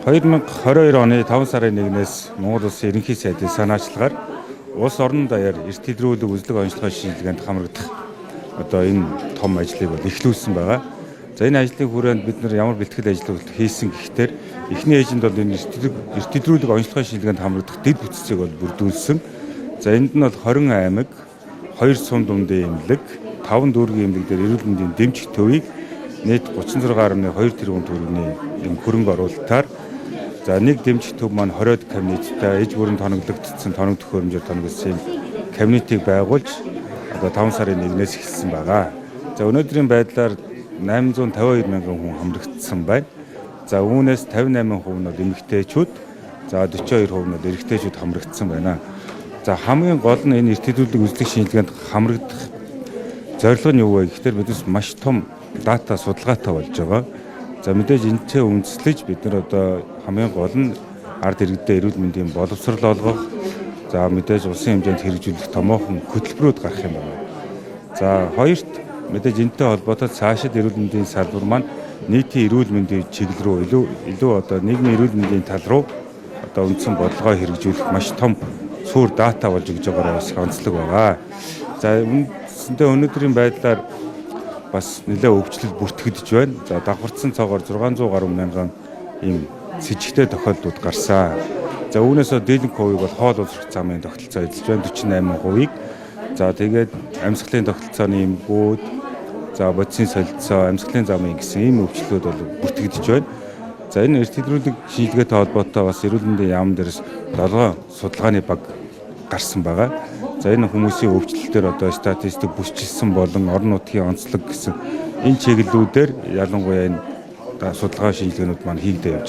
2022 оны 5 сарын 1-ээс Монгол Улсын ерөнхий сайдын санаачлагаар улс орон даяар эрт илрүүлэг үзлэг онцлогын шинжилгээнд хамрагдах энэ том ажлыг эхлүүлсэн байгаа. За энэ ажлын хүрээнд бид нар ямар бэлтгэл ажил хийсэн гэхээр эхний ээжинд бол энэ эрт илрүүлэг онцлогын шинжилгээнд хамрагдах дэд бүтцийг бүрдүүлсэн. За энд нь бол 20 аймаг, 2 сум дундын эмнэлэг, 5 дүүргийн эмнэлэг дээр эрүүл мэндийн дэмжих төвийг нийт 36.2 тэрбум төгрөгийн хөрөнгө оруулалтаар за нэг дэмжих төв маань 20-од кабинеттай ээж бүрэн тоноглогдсон тоног төхөөрөмжөөр тоногдсон кабинетийг байгуулж 5 сарын 1-ээс эхэлсэн байгаа. За өнөөдрийн байдлаар 852 мянган хүн хамрагдсан байна. За үүнээс 58% нь эмэгтэйчүүд, за 42% нь эрэгтэйчүүд хамрагдсан байна. За хамгийн гол нь энэ эрт илрүүлэг үзлэг шинжилгээнд хамрагдах зорилго нь юу вэ гэхээр биднес маш том дата судалгаатай болж байгаа. За мэдээж энэтэй үндэслэж бид нар хамгийн гол нь ард иргэдэд эрүүл мэндийн боловсрол олгох, за мэдээж улсын хэмжээнд хэрэгжүүлэх томоохон хөтөлбөрүүд гарах юм байна. За хоёрт мэдээж энэтэй холбоотой цаашид эрүүл мэндийн салбар маань нийтийн эрүүл мэндийн чиглэл рүү илүү нийгмийн эрүүл мэндийн тал руу үндсэн бодлогоо хэрэгжүүлэх маш том суур дата болж өгж байгаараа бас онцлог байгаа. За үндсэндээ өнөөдрийн байдлаар бас нэлээд өвчлөл бүртгэгдэж байна. За давхарцсан цоогоор 600 гаруй мянган ийм сэжигтэй тохиолдлууд гарсан. За үүнээс дийлэнх хувийг бол хоол уусрах замын тогтолцоо эзэлж байна 48%. За тэгээд амьсгалын тогтолцооны эмгүүд, за бодисын солилцоо, амьсгалын замын гэсэн ийм өвчлөлүүд бол бүртгэгдэж байна. За энэ эрт илрүүлэг шинжилгээтэй холбоотой бас эрүүл мэндийн яам дээрээс 7 судалгааны баг гарсан байгаа. За энэ хүмүүсийн өвчлөлтөөр статистик бүсчилсэн болон орон нутгийн онцлог гэсэн энэ чиглэлүүдээр ялангуяа энэ судалгаа шинжилгээнүүд маань хийгдэж